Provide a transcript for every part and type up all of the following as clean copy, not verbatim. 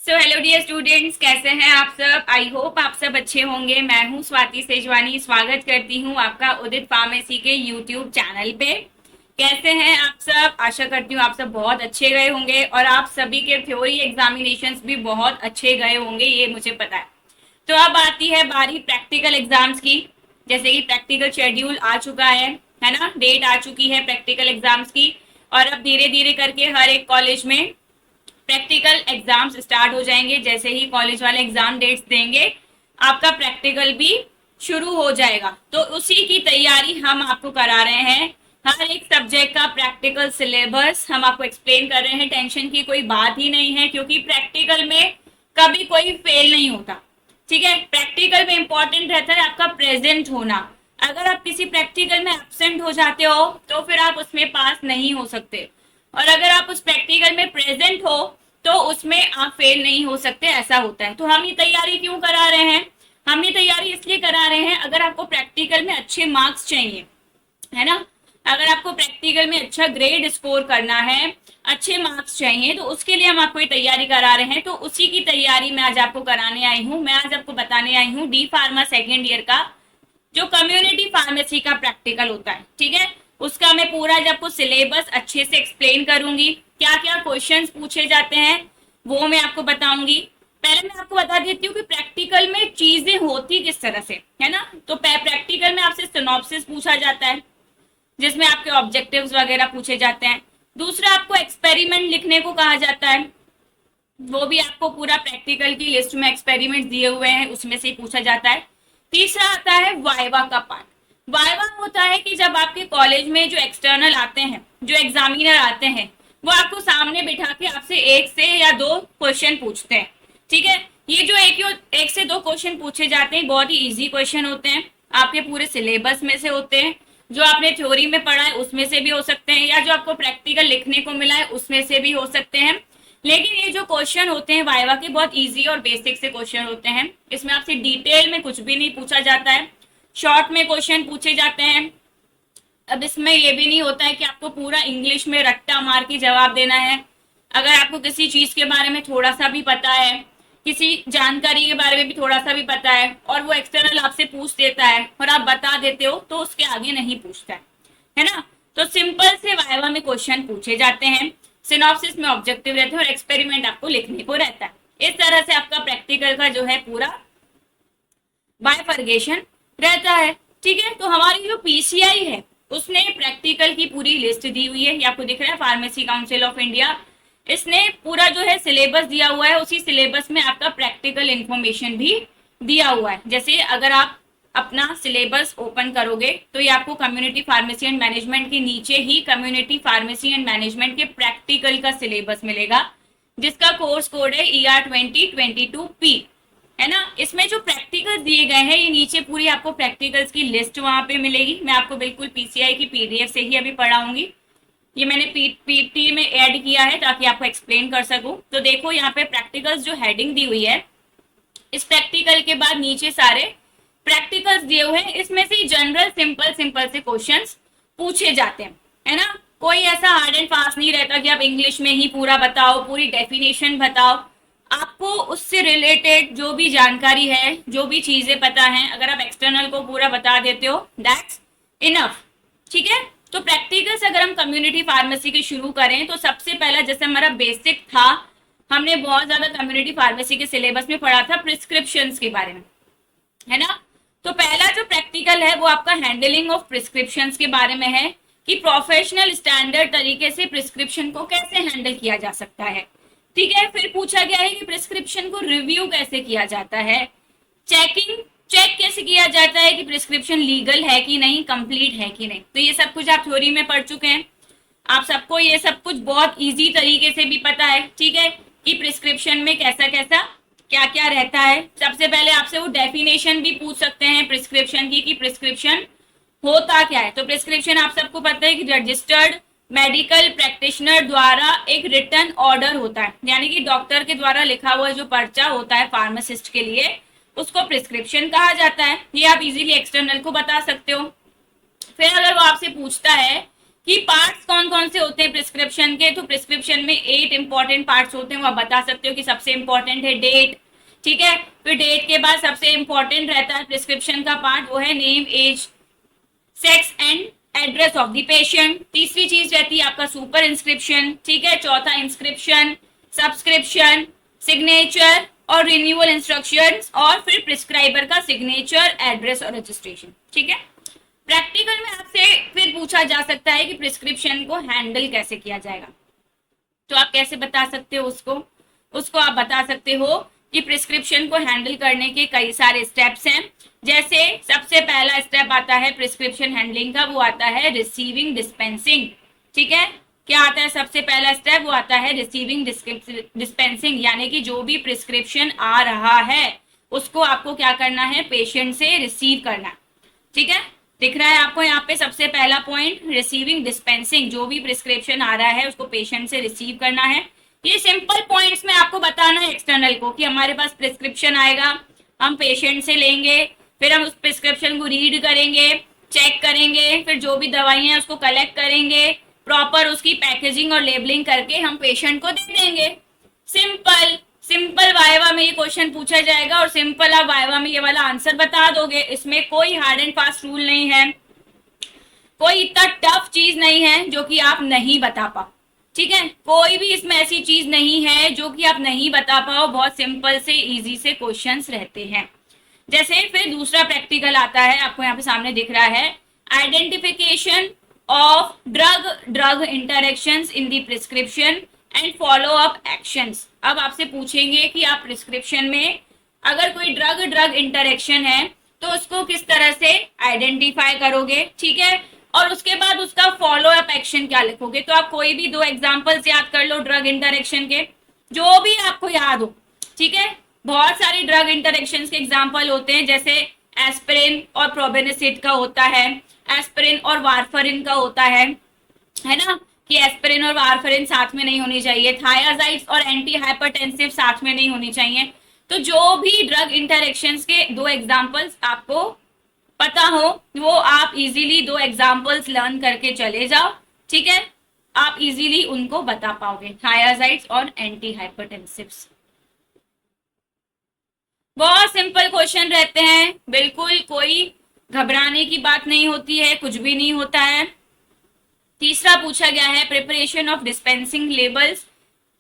Hello dear students, कैसे हैं आप सब। आई होप आप सब अच्छे होंगे। मैं हूं स्वाति सेजवानी, स्वागत करती हूं आपका उदित फार्मेसी के यूट्यूब चैनल पे। कैसे हैं आप सब। आशा करती हूं आप सब बहुत अच्छे गए होंगे और आप सभी के थ्योरी एग्जामिनेशंस भी बहुत अच्छे गए होंगे, ये मुझे पता है। तो अब आती है बारी प्रैक्टिकल एग्जाम्स की। जैसे कि प्रैक्टिकल शेड्यूल आ चुका है ना, डेट आ चुकी है प्रैक्टिकल एग्जाम्स की। और अब धीरे धीरे करके हर एक कॉलेज में प्रैक्टिकल एग्जाम्स स्टार्ट हो जाएंगे। जैसे ही कॉलेज वाले एग्जाम डेट्स देंगे, आपका प्रैक्टिकल भी शुरू हो जाएगा। तो उसी की तैयारी हम आपको करा रहे हैं। हर एक सब्जेक्ट का प्रैक्टिकल सिलेबस हम आपको एक्सप्लेन कर रहे हैं। टेंशन की कोई बात ही नहीं है, क्योंकि प्रैक्टिकल में कभी कोई फेल नहीं होता। ठीक है, प्रैक्टिकल में इंपॉर्टेंट रहता है आपका प्रेजेंट होना। अगर आप किसी प्रैक्टिकल में एब्सेंट हो जाते हो तो फिर आप उसमें पास नहीं हो सकते, और अगर आप उस प्रैक्टिकल में प्रेजेंट हो तो उसमें आप फेल नहीं हो सकते। ऐसा होता है। तो हम ये तैयारी क्यों करा रहे हैं? हम ये तैयारी इसलिए करा रहे हैं, अगर आपको प्रैक्टिकल में अच्छे मार्क्स चाहिए, है ना, अगर आपको प्रैक्टिकल में अच्छा ग्रेड स्कोर करना है, अच्छे मार्क्स चाहिए, तो उसके लिए हम आपको ये तैयारी करा रहे हैं। तो उसी की तैयारी मैं आज आपको कराने आई हूँ। मैं आज आपको बताने आई हूँ डी फार्मा सेकेंड ईयर का जो कम्युनिटी फार्मेसी का प्रैक्टिकल होता है। ठीक है, उसका मैं पूरा जब आपको सिलेबस अच्छे से एक्सप्लेन करूंगी, क्या क्या क्वेश्चंस पूछे जाते हैं वो मैं आपको बताऊंगी। पहले मैं आपको बता देती हूँ कि प्रैक्टिकल में चीजें होती किस तरह से, है ना। तो प्रैक्टिकल में आपसे सिनॉप्सिस पूछा जाता है, जिसमें आपके ऑब्जेक्टिव्स वगैरह पूछे जाते हैं। दूसरा, आपको एक्सपेरिमेंट लिखने को कहा जाता है, वो भी आपको पूरा प्रैक्टिकल की लिस्ट में एक्सपेरिमेंट दिए हुए हैं, उसमें से ही पूछा जाता है। तीसरा आता है वाइवा का पार्ट। वाइवा होता है कि जब आपके कॉलेज में जो एक्सटर्नल आते हैं, जो एग्जामिनर आते हैं, वो आपको सामने बिठा के आपसे एक से या दो क्वेश्चन पूछते हैं। ठीक है, ये जो एक से दो क्वेश्चन पूछे जाते हैं बहुत ही इजी क्वेश्चन होते हैं, आपके पूरे सिलेबस में से होते हैं। जो आपने थ्योरी में पढ़ा है उसमें से भी हो सकते हैं, या जो आपको प्रैक्टिकल लिखने को मिला है उसमें से भी हो सकते हैं। लेकिन ये जो क्वेश्चन होते हैं वाइवा के, बहुत इजी और बेसिक से क्वेश्चन होते हैं। इसमें आपसे डिटेल में कुछ भी नहीं पूछा जाता है, शॉर्ट में क्वेश्चन पूछे जाते हैं। अब इसमें ये भी नहीं होता है कि आपको पूरा इंग्लिश में रट्टा मार के जवाब देना है। अगर आपको किसी चीज के बारे में थोड़ा सा भी पता है, किसी जानकारी के बारे में भी थोड़ा सा भी पता है, और वो एक्सटर्नल आपसे पूछ देता है और आप बता देते हो, तो उसके आगे नहीं पूछता है ना। तो सिंपल से वाइवा में क्वेश्चन पूछे जाते हैं, सिनॉप्सिस में ऑब्जेक्टिव रहते हैं, और एक्सपेरिमेंट आपको लिखने को रहता है। इस तरह से आपका प्रैक्टिकल का जो है पूरा बायफर्गेशन रहता है। ठीक है, तो हमारी जो पीसीआई है उसने प्रैक्टिकल की पूरी लिस्ट दी हुई है, ये आपको दिख रहा है, फार्मेसी काउंसिल ऑफ इंडिया। इसने पूरा जो है सिलेबस दिया हुआ है, उसी सिलेबस में आपका प्रैक्टिकल इंफॉर्मेशन भी दिया हुआ है। जैसे अगर आप अपना सिलेबस ओपन करोगे तो ये आपको कम्युनिटी फार्मेसी एंड मैनेजमेंट के नीचे ही कम्युनिटी फार्मेसी एंड मैनेजमेंट के प्रैक्टिकल का सिलेबस मिलेगा, जिसका कोर्स कोड है ER2022P, है ना। इसमें जो प्रैक्टिकल्स दिए गए हैं, ये नीचे पूरी आपको प्रैक्टिकल्स की लिस्ट वहां पे मिलेगी। मैं आपको बिल्कुल पीसीआई की पीडीएफ से ही अभी पढ़ाऊंगी। ये मैंने पीपीटी में ऐड किया है ताकि आपको एक्सप्लेन कर सकूं। तो देखो यहाँ पे प्रैक्टिकल्स जो हेडिंग दी हुई है, इस प्रैक्टिकल के बाद नीचे सारे प्रैक्टिकल्स दिए हुए हैं। इसमें से जनरल सिंपल सिंपल से क्वेश्चंस पूछे जाते हैं, है ना। कोई ऐसा हार्ड एंड फास्ट नहीं रहता कि आप इंग्लिश में ही पूरा बताओ, पूरी डेफिनेशन बताओ। आपको उससे रिलेटेड जो भी जानकारी है, जो भी चीजें पता है, अगर आप एक्सटर्नल को पूरा बता देते हो, दैट्स इनफ। ठीक है, तो प्रैक्टिकल्स अगर हम कम्युनिटी फार्मेसी के शुरू करें तो सबसे पहला, जैसे हमारा बेसिक था, हमने बहुत ज्यादा कम्युनिटी फार्मेसी के सिलेबस में पढ़ा था प्रिस्क्रिप्शंस के बारे में, है ना। तो पहला जो प्रैक्टिकल है वो आपका हैंडलिंग ऑफ प्रिस्क्रिप्शंस के बारे में है, कि प्रोफेशनल स्टैंडर्ड तरीके से प्रिस्क्रिप्शन को कैसे हैंडल किया जा सकता है। ठीक है, फिर पूछा गया है कि प्रिस्क्रिप्शन को रिव्यू कैसे किया जाता है, चेक कैसे किया जाता है कि प्रिस्क्रिप्शन लीगल है कि नहीं, कंप्लीट है कि नहीं। तो ये सब कुछ आप थ्योरी में पढ़ चुके हैं, आप सबको ये सब कुछ बहुत इजी तरीके से भी पता है। ठीक है, कि प्रिस्क्रिप्शन में कैसा कैसा क्या क्या रहता है। सबसे पहले आपसे वो डेफिनेशन भी पूछ सकते हैं प्रिस्क्रिप्शन की, कि प्रिस्क्रिप्शन होता क्या है। तो प्रिस्क्रिप्शन आप सबको पता है कि रजिस्टर्ड मेडिकल प्रैक्टिशनर द्वारा एक रिटन ऑर्डर होता है, यानी कि डॉक्टर के द्वारा लिखा हुआ जो पर्चा होता है फार्मासिस्ट के लिए, उसको प्रिस्क्रिप्शन कहा जाता है। ये आप इजीली एक्सटर्नल को बता सकते हो। फिर अगर वो आपसे पूछता है कि पार्ट्स कौन कौन से होते हैं प्रिस्क्रिप्शन के। तो प्रिस्क्रिप्शन में 8 इंपॉर्टेंट पार्ट्स होते हैं, वो आप बता सकते हो कि सबसे इंपॉर्टेंट है डेट, ठीक है। फिर डेट के बाद सबसे इंपॉर्टेंट रहता है प्रिस्क्रिप्शन का पार्ट, वो है name, age, sex and address of the patient. तीसरी चीज रहती है आपका सुपर इंस्क्रिप्शन, ठीक है। चौथा इंस्क्रिप्शन, सब्सक्रिप्शन, सिग्नेचर और रिन्यूअल इंस्ट्रक्शंस, और फिर प्रिस्क्राइबर का सिग्नेचर, एड्रेस और रजिस्ट्रेशन, ठीक है। प्रैक्टिकल में आपसे फिर पूछा जा सकता है कि प्रिस्क्रिप्शन को हैंडल कैसे किया जाएगा। तो आप कैसे बता सकते हो उसको आप बता सकते हो कि प्रिस्क्रिप्शन को हैंडल करने के कई सारे स्टेप्स हैं। जैसे सबसे पहला स्टेप आता है प्रिस्क्रिप्शन हैंडलिंग का, वो आता है रिसीविंग डिस्पेंसिंग, ठीक है। क्या आता है सबसे पहला स्टेप, वो आता है रिसीविंग डिस्पेंसिंग, यानी कि जो भी प्रिस्क्रिप्शन आ रहा है उसको आपको क्या करना है, पेशेंट से रिसीव करना, ठीक है। दिख रहा है आपको यहाँ पे सबसे पहला पॉइंट रिसीविंग डिस्पेंसिंग, जो भी प्रिस्क्रिप्शन आ रहा है उसको पेशेंट से रिसीव करना है। ये सिंपल पॉइंट्स में आपको बताना है एक्सटर्नल को कि हमारे पास प्रिस्क्रिप्शन आएगा, हम पेशेंट से लेंगे, फिर हम उस प्रिस्क्रिप्शन को रीड करेंगे, चेक करेंगे, फिर जो भी दवाइयां उसको कलेक्ट करेंगे, प्रॉपर उसकी पैकेजिंग और लेबलिंग करके हम पेशेंट को दे देंगे। सिंपल सिंपल वाइवा में ये क्वेश्चन पूछा जाएगा और सिंपल आप वाइवा में ये वाला आंसर बता दोगे। इसमें कोई हार्ड एंड फास्ट रूल नहीं है, कोई इतना टफ चीज नहीं है जो कि आप नहीं बता पाओ, ठीक है। कोई भी इसमें ऐसी चीज नहीं है जो कि आप नहीं बता पाओ, बहुत सिंपल से इजी से क्वेश्चंस रहते हैं। जैसे फिर दूसरा प्रैक्टिकल आता है, आपको यहाँ पे सामने दिख रहा है, identification of drug interactions in the prescription and follow up actions. अब आपसे पूछेंगे कि आप प्रिस्क्रिप्शन में अगर कोई ड्रग इंटरेक्शन है तो उसको किस तरह से आइडेंटिफाई करोगे, ठीक है, और उसके बाद उसका फॉलो अप एक्शन क्या लिखोगे। तो आप कोई भी 2 एग्जांपल्स याद कर लो ड्रग इंटरेक्शन के, जो भी आपको याद हो, ठीक है। बहुत सारे ड्रग इंटरेक्शन के एग्जाम्पल होते हैं, जैसे एस्पिरिन और प्रोबेनिसिड का होता है, एस्पिरिन और वारफरिन का होता है ना, कि एस्पिरिन और वारफरिन साथ में नहीं होनी चाहिए, थायाजाइड्स और एंटी हाइपरटेंसिव साथ में नहीं होनी चाहिए। तो जो भी ड्रग इंटरेक्शंस के 2 एग्जांपल्स आपको पता हो वो आप इजीली 2 एग्जांपल्स लर्न करके चले जाओ, ठीक है। आप इजीली उनको बता पाओगे, थायाजाइड्स और एंटी हाइपरटेंसिव्स। बहुत सिंपल क्वेश्चन रहते हैं, बिल्कुल कोई घबराने की बात नहीं होती है, कुछ भी नहीं होता है। तीसरा पूछा गया है preparation of dispensing labels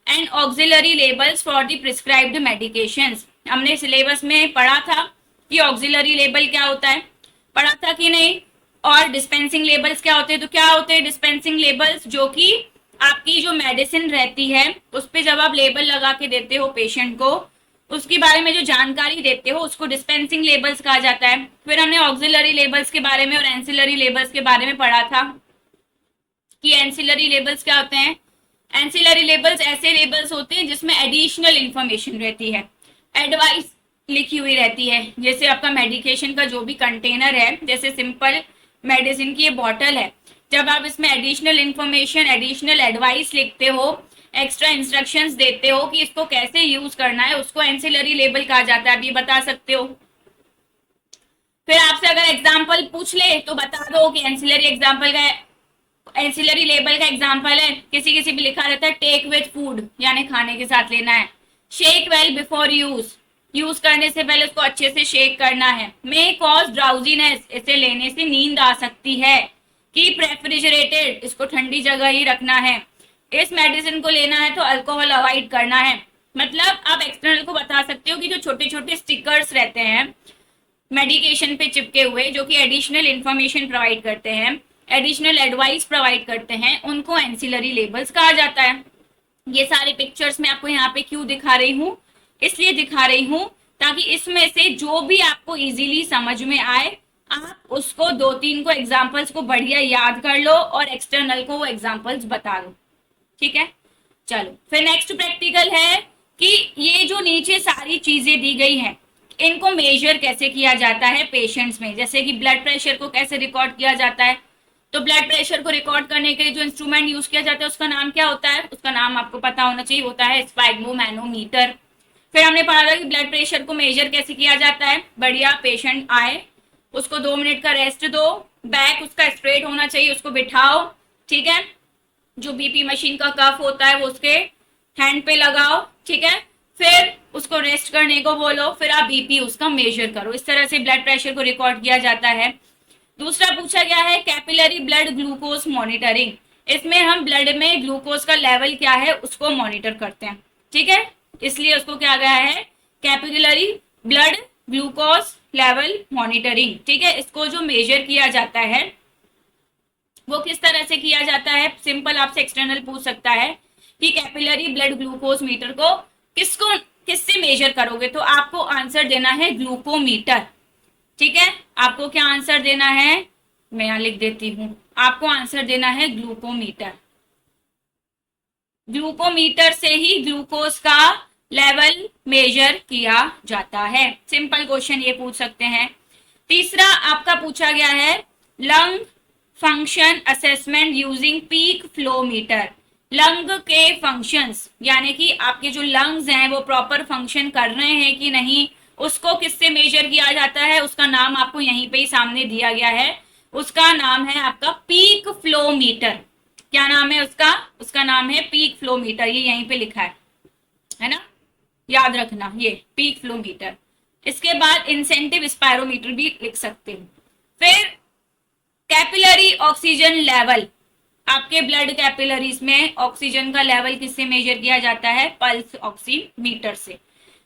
and auxiliary labels for the prescribed medications. हमने सिलेबस में पढ़ा था कि ऑक्सिलरी लेबल क्या होता है, पढ़ा था कि नहीं, और डिस्पेंसिंग लेबल्स क्या होते हैं। तो क्या होते हैं डिस्पेंसिंग लेबल्स, जो कि आपकी जो मेडिसिन रहती है उस पर जब आप लेबल लगा के देते हो पेशेंट को, उसके बारे में जो जानकारी देते हो उसको डिस्पेंसिंग लेबल्स कहा जाता है। फिर हमने ऑक्सिलरी लेबल्स के बारे में और एंसिलरी लेबल्स के बारे में पढ़ा था कि एंसिलरी लेबल्स क्या होते हैं। एंसिलरी लेबल्स ऐसे लेबल्स होते हैं जिसमें एडिशनल इंफॉर्मेशन रहती है, एडवाइस लिखी हुई रहती है। जैसे आपका मेडिकेशन का जो भी कंटेनर है, जैसे सिंपल मेडिसिन की ये बॉटल है, जब आप इसमें एडिशनल इंफॉर्मेशन, एडिशनल एडवाइस लिखते हो, एक्स्ट्रा इंस्ट्रक्शंस देते हो कि इसको कैसे यूज करना है, उसको एंसिलरी लेबल कहा जाता है। आप ये बता सकते हो। फिर आपसे अगर एग्जाम्पल पूछ ले तो बता दो कि एंसिलरी लेबल का एग्जाम्पल है, किसी किसी भी लिखा रहता है टेक विद फूड, यानी खाने के साथ लेना है। शेक वेल बिफोर यूज करने से पहले उसको अच्छे से शेक करना है। मे कॉज ड्राउजीनेस, इसे लेने से नींद आ सकती है। कीप रेफ्रिजरेटेड, इसको ठंडी जगह ही रखना है। इस मेडिसिन को लेना है तो अल्कोहल अवॉइड करना है। मतलब आप एक्सटर्नल को बता सकते हो कि जो छोटे छोटे स्टिकर्स रहते हैं मेडिकेशन पे चिपके हुए, जो कि एडिशनल इंफॉर्मेशन प्रोवाइड करते हैं, एडिशनल एडवाइस प्रोवाइड करते हैं, उनको एंसिलरी लेबल्स कहा जाता है। ये सारे पिक्चर्स मैं आपको यहाँ पे क्यों दिखा रही हूँ, इसलिए दिखा रही हूँ ताकि इसमें से जो भी आपको इजीली समझ में आए आप उसको 2-3 को एग्जाम्पल्स को बढ़िया याद कर लो और एक्सटर्नल को वो एग्जाम्पल्स बता दो, ठीक है। चलो फिर नेक्स्ट प्रैक्टिकल है कि ये जो नीचे सारी चीजें दी गई हैं इनको मेजर कैसे किया जाता है पेशेंट्स में। जैसे कि ब्लड प्रेशर को कैसे रिकॉर्ड किया जाता है, तो ब्लड प्रेशर को रिकॉर्ड करने के लिए जो इंस्ट्रूमेंट यूज किया जाता है उसका नाम क्या होता है, उसका नाम आपको पता होना चाहिए, होता है स्फैग्मोमैनोमीटर। फिर हमने पढ़ा था कि ब्लड प्रेशर को मेजर कैसे किया जाता है। बढ़िया पेशेंट आए, उसको 2 मिनट का रेस्ट दो, बैक उसका स्ट्रेट होना चाहिए, उसको बिठाओ, ठीक है। जो बीपी मशीन का कफ होता है वो उसके हैंड पे लगाओ, ठीक है, फिर उसको रेस्ट करने को बोलो, फिर आप बीपी उसका मेजर करो। इस तरह से ब्लड प्रेशर को रिकॉर्ड किया जाता है। दूसरा पूछा गया है कैपिलरी ब्लड ग्लूकोज मॉनिटरिंग। इसमें हम ब्लड में ग्लूकोज का लेवल क्या है उसको मॉनिटर करते हैं, ठीक है, इसलिए उसको क्या गया है capillary blood glucose level monitoring, ठीक है। इसको जो मेजर किया जाता है वो किस तरह से किया जाता है, सिंपल आपसे एक्सटर्नल पूछ सकता है कि कैपिलरी ब्लड ग्लूकोज मीटर को किससे मेजर करोगे, तो आपको आंसर देना है ग्लूकोमीटर, ठीक है। आपको क्या आंसर देना है, मैं यहां लिख देती हूं, आपको आंसर देना है ग्लूकोमीटर। ग्लूकोमीटर से ही ग्लूकोज का लेवल मेजर किया जाता है। सिंपल क्वेश्चन ये पूछ सकते हैं। तीसरा आपका पूछा गया है lung function assessment using peak flow meter. Lung के फंक्शंस यानी कि आपके जो लंग्स हैं वो प्रॉपर फंक्शन कर रहे हैं कि नहीं, उसको किससे मेजर किया जाता है, उसका नाम आपको यहीं पे ही सामने दिया गया है। उसका नाम है आपका पीक फ्लो मीटर। क्या नाम है उसका, उसका नाम है पीक फ्लो मीटर, ये यहीं पे लिखा है ना, याद रखना ये पीक फ्लो मीटर। इसके बाद इंसेंटिव स्पायरोमीटर भी लिख सकते हैं। फिर कैपिलरी ऑक्सीजन लेवल, आपके ब्लड कैपिलरीज में ऑक्सीजन का लेवल किससे मेजर किया जाता है, पल्स ऑक्सीमीटर से।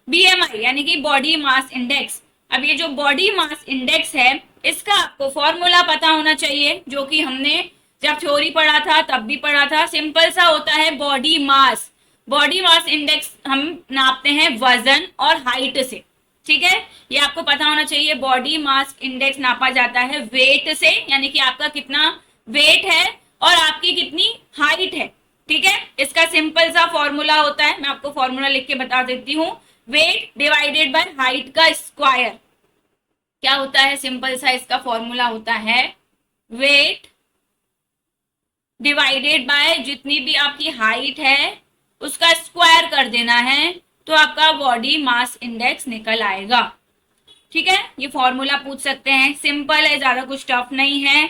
बीएमआई यानी कि बॉडी मास इंडेक्स। अब ये जो बॉडी मास इंडेक्स है इसका आपको फॉर्मूला पता होना चाहिए, जो कि हमने जब थ्योरी पढ़ा था तब भी पढ़ा था। सिंपल सा होता है body mass. Body mass index हम नापते हैं वजन और हाइट से, ठीक है, ये आपको पता होना चाहिए। बॉडी मास इंडेक्स नापा जाता है वेट से, यानी कि आपका कितना वेट है और आपकी कितनी हाइट है, ठीक है। इसका सिंपल सा फॉर्मूला होता है, मैं आपको फॉर्मूला लिख के बता देती हूँ, वेट डिवाइडेड बाय हाइट का स्क्वायर। क्या होता है, सिंपल सा इसका फॉर्मूला होता है वेट डिवाइडेड बाय जितनी भी आपकी हाइट है उसका स्क्वायर कर देना है, तो आपका बॉडी मास इंडेक्स निकल आएगा, ठीक है। ये फॉर्मूला पूछ सकते हैं, सिंपल है, ज्यादा कुछ टफ नहीं है।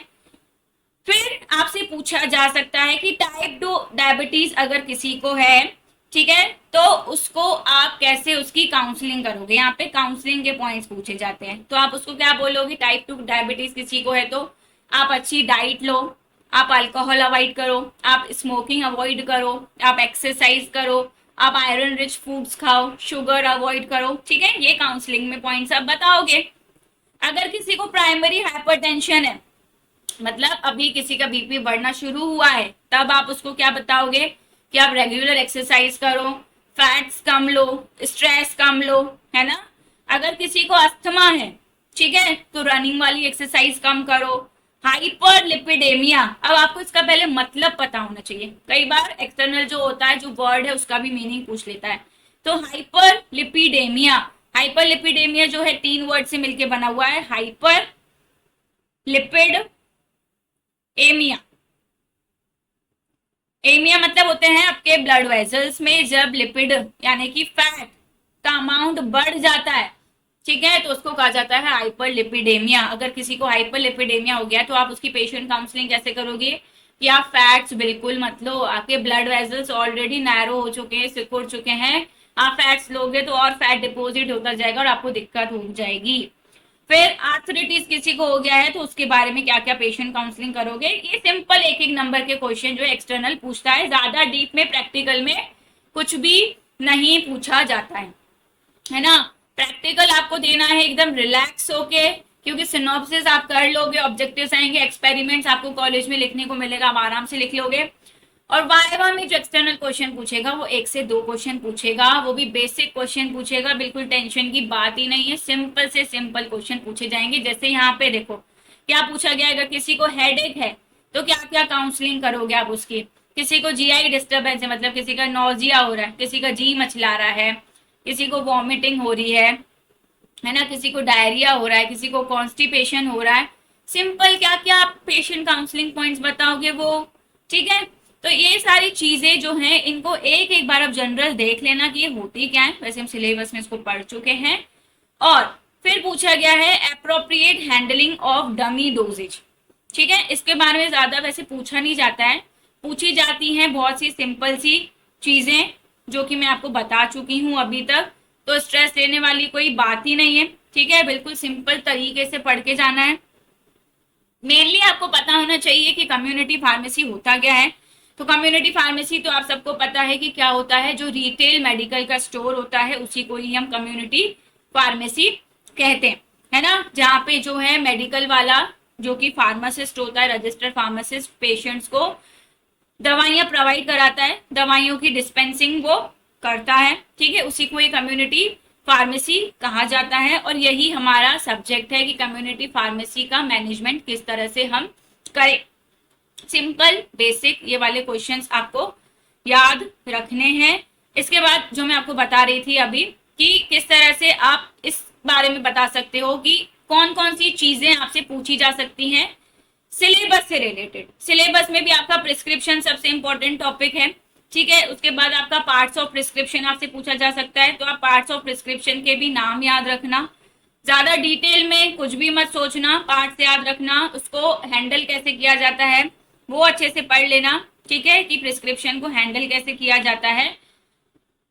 फिर आपसे पूछा जा सकता है कि टाइप 2 डायबिटीज अगर किसी को है, ठीक है, तो उसको आप कैसे उसकी काउंसलिंग करोगे। यहाँ पे काउंसलिंग के पॉइंट्स पूछे जाते हैं, तो आप उसको क्या बोलोगे, टाइप 2 डायबिटीज किसी को है तो आप अच्छी डाइट लो, आप अल्कोहल अवॉइड करो, आप स्मोकिंग अवॉइड करो, आप एक्सरसाइज करो, आप आयरन रिच फूड्स खाओ, शुगर अवॉइड करो, ठीक है। ये काउंसलिंग में पॉइंट्स आप बताओगे। अगर किसी को प्राइमरी हाइपरटेंशन है, मतलब अभी किसी का बीपी बढ़ना शुरू हुआ है, तब आप उसको क्या बताओगे कि आप रेगुलर एक्सरसाइज करो, फैट्स कम लो, स्ट्रेस कम लो, है ना। अगर किसी को अस्थमा है, ठीक है, तो रनिंग वाली एक्सरसाइज कम करो। हाइपर लिपिडेमिया, अब आपको इसका पहले मतलब पता होना चाहिए, कई बार एक्सटर्नल जो होता है जो वर्ड है उसका भी मीनिंग पूछ लेता है। तो हाइपर लिपिडेमिया, हाइपर लिपिडेमिया जो है 3 वर्ड से मिलके बना हुआ है, हाइपर लिपिड एमिया। एमिया मतलब होते हैं आपके ब्लड वेसल्स में जब लिपिड यानी कि फैट का अमाउंट बढ़ जाता है, ठीक है, तो उसको कहा जाता है हाइपर लिपिडेमिया। अगर किसी को हाइपर लिपिडेमिया हो गया तो आप उसकी पेशेंट काउंसलिंग कैसे करोगे कि आप फैट्स बिल्कुल मत लो, आपके ब्लड वेसल्स ऑलरेडी नैरो हो चुके हैं, सिकुड़ चुके हैं, आप फैट्स लोगे तो और फैट डिपोजिट होता जाएगा और आपको दिक्कत हो जाएगी। फिर आर्थराइटिस किसी को हो गया है तो उसके बारे में क्या क्या पेशेंट काउंसलिंग करोगे। ये सिंपल एक एक नंबर के क्वेश्चन जो एक्सटर्नल पूछता है, ज्यादा डीप में प्रैक्टिकल में कुछ भी नहीं पूछा जाता है ना। प्रैक्टिकल आपको देना है एकदम रिलैक्स होके, क्योंकि सिनॉप्सिस आप कर लोगे, ऑब्जेक्टिव्स आएंगे, एक्सपेरिमेंट्स आपको कॉलेज में लिखने को मिलेगा, आप आराम से लिख लोगे। और वाइवा में जो एक्सटर्नल क्वेश्चन पूछेगा वो 1 से 2 क्वेश्चन पूछेगा, वो भी बेसिक क्वेश्चन पूछेगा, बिल्कुल टेंशन की बात ही नहीं है, सिंपल से सिंपल क्वेश्चन पूछे जाएंगे। जैसे यहाँ पे देखो क्या पूछा गया, अगर किसी को हेडेक है तो क्या क्या काउंसलिंग करोगे आप उसकी। किसी को जीआई डिस्टर्बेंस है, मतलब किसी का नोजिया हो रहा है, किसी का जी मचला रहा है, किसी को वॉमिटिंग हो रही है ना, किसी को डायरिया हो रहा है, किसी को कॉन्स्टिपेशन हो रहा है, सिंपल क्या क्या आप पेशेंट काउंसलिंग पॉइंट्स बताओगे वो, ठीक है। तो ये सारी चीजें जो हैं इनको एक एक बार आप जनरल देख लेना कि ये होती क्या है, वैसे हम सिलेबस में इसको पढ़ चुके हैं। और फिर पूछा गया है appropriate handling of dummy doses, ठीक है, इसके बारे में ज्यादा वैसे पूछा नहीं जाता है, पूछी जाती हैं बहुत सी सिंपल सी चीजें जो कि मैं आपको बता चुकी हूँ अभी तक, तो स्ट्रेस लेने वाली कोई बात ही नहीं है। ठीक है, बिल्कुल सिंपल तरीके से पढ़ के जाना है। मेनली आपको पता होना चाहिए कि कम्युनिटी फार्मेसी होता क्या है। तो कम्युनिटी फार्मेसी तो आप सबको पता है कि क्या होता है, जो रिटेल मेडिकल का स्टोर होता है उसी को ही हम कम्युनिटी फार्मेसी कहते हैं, है ना। जहाँ पे जो है मेडिकल वाला जो कि फार्मासिस्ट होता है, रजिस्टर्ड फार्मासिस्ट, पेशेंट्स को दवाइयां प्रोवाइड कराता है, दवाइयों की डिस्पेंसिंग वो करता है। ठीक है, उसी को ही कम्युनिटी फार्मेसी कहा जाता है। और यही हमारा सब्जेक्ट है कि कम्युनिटी फार्मेसी का मैनेजमेंट किस तरह से हम करें। सिंपल बेसिक ये वाले क्वेश्चंस आपको याद रखने हैं। इसके बाद जो मैं आपको बता रही थी अभी कि किस तरह से आप इस बारे में बता सकते हो कि कौन कौन सी चीजें आपसे पूछी जा सकती हैं सिलेबस से रिलेटेड। सिलेबस में भी आपका प्रिस्क्रिप्शन सबसे इंपॉर्टेंट टॉपिक है। ठीक है, उसके बाद आपका पार्ट्स ऑफ प्रिस्क्रिप्शन आपसे पूछा जा सकता है, तो आप पार्ट्स ऑफ प्रिस्क्रिप्शन के भी नाम याद रखना। ज्यादा डिटेल में कुछ भी मत सोचना, पार्ट्स याद रखना, उसको हैंडल कैसे किया जाता है वो अच्छे से पढ़ लेना। ठीक है, कि प्रिस्क्रिप्शन को हैंडल कैसे किया जाता है।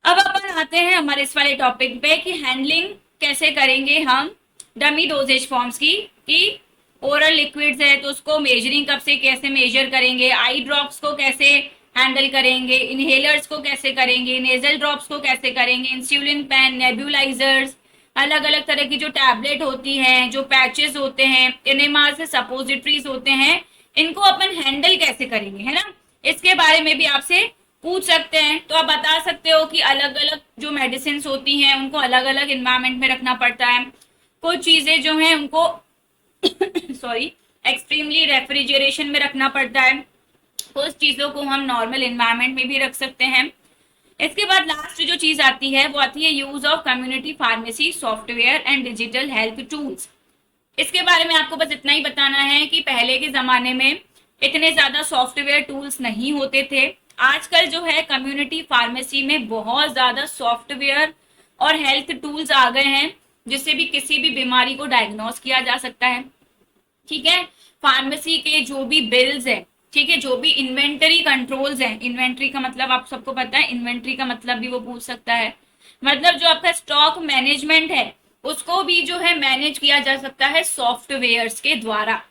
अब अपन आते हैं हमारे इस वाले टॉपिक पे कि हैंडलिंग कैसे करेंगे हम डमी डोजेज फॉर्म्स की। कि ओरल लिक्विड्स है तो उसको मेजरिंग कप से कैसे मेजर करेंगे, आई ड्रॉप्स को कैसे हैंडल करेंगे, इनहेलर्स को कैसे करेंगे, नेजल ड्रॉप्स को कैसे करेंगे, इंसुलिन पेन, नेब्यूलाइजर्स, अलग अलग तरह की जो टैबलेट होती हैं, जो पैचेस होते हैं, एनेमास से सपोजिटरीज होते हैं, इनको अपन हैंडल कैसे करेंगे, है ना। इसके बारे में भी आपसे पूछ सकते हैं। तो आप बता सकते हो कि अलग अलग जो मेडिसिन होती हैं उनको अलग अलग इन्वायरमेंट में रखना पड़ता है, कुछ चीजें जो हैं उनको सॉरी एक्सट्रीमली रेफ्रिजरेशन में रखना पड़ता है, कुछ चीजों को हम नॉर्मल इन्वायरमेंट में भी रख सकते हैं। इसके बाद लास्ट जो चीज आती है वो आती है use of community pharmacy software and digital health tools. इसके बारे में आपको बस इतना ही बताना है कि पहले के जमाने में इतने ज्यादा सॉफ्टवेयर टूल्स नहीं होते थे। आजकल जो है कम्युनिटी फार्मेसी में बहुत ज्यादा सॉफ्टवेयर और हेल्थ टूल्स आ गए हैं जिससे भी किसी भी बीमारी को डायग्नोस किया जा सकता है। ठीक है, फार्मेसी के जो भी बिल्स है, ठीक है, जो भी इन्वेंटरी कंट्रोल्स हैं, इन्वेंटरी का मतलब आप सबको पता है, इन्वेंटरी का मतलब भी वो पूछ सकता है, मतलब जो आपका स्टॉक मैनेजमेंट है उसको भी जो है मैनेज किया जा सकता है सॉफ्टवेयर्स के द्वारा।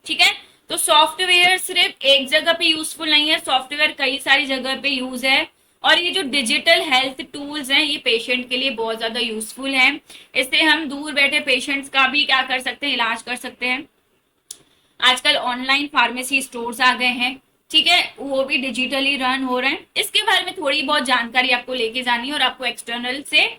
ठीक है, तो सॉफ्टवेयर सिर्फ एक जगह पे यूजफुल नहीं है, सॉफ्टवेयर कई सारी जगह पे यूज है। और ये जो डिजिटल हेल्थ टूल्स हैं ये पेशेंट के लिए बहुत ज्यादा यूजफुल हैं। इससे हम दूर बैठे पेशेंट्स का भी क्या कर सकते हैं, इलाज कर सकते हैं। आजकल ऑनलाइन फार्मेसी स्टोर्स आ गए हैं, ठीक है, वो भी डिजिटली रन हो रहे हैं। इसके बारे में थोड़ी बहुत जानकारी आपको लेके जानी है और आपको एक्सटर्नल से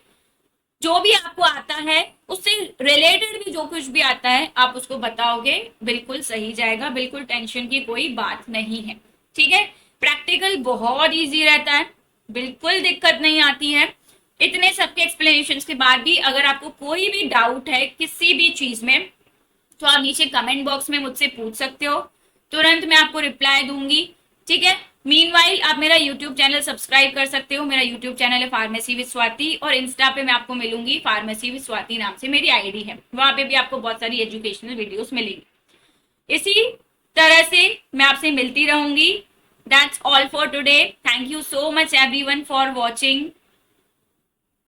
जो भी आपको आता है उससे रिलेटेड भी जो कुछ भी आता है आप उसको बताओगे, बिल्कुल सही जाएगा, बिल्कुल टेंशन की कोई बात नहीं है। ठीक है, प्रैक्टिकल बहुत इजी रहता है, बिल्कुल दिक्कत नहीं आती है। इतने सबके एक्सप्लेनेशन के बाद भी अगर आपको कोई भी डाउट है किसी भी चीज में तो आप नीचे कमेंट बॉक्स में मुझसे पूछ सकते हो, तुरंत मैं आपको रिप्लाई दूंगी। ठीक है, मीनवाइल आप मेरा यूट्यूब चैनल सब्सक्राइब कर सकते हो, मेरा यूट्यूब चैनल है फार्मेसी विद स्वाति और इंस्टा पे मैं आपको मिलूंगी फार्मेसी विद स्वाति नाम से मेरी आईडी है, वहां पे भी आपको बहुत सारी एजुकेशनल वीडियोस मिलेंगी। इसी तरह से मैं आपसे मिलती रहूंगी। That's all for today, thank you so much everyone for watching.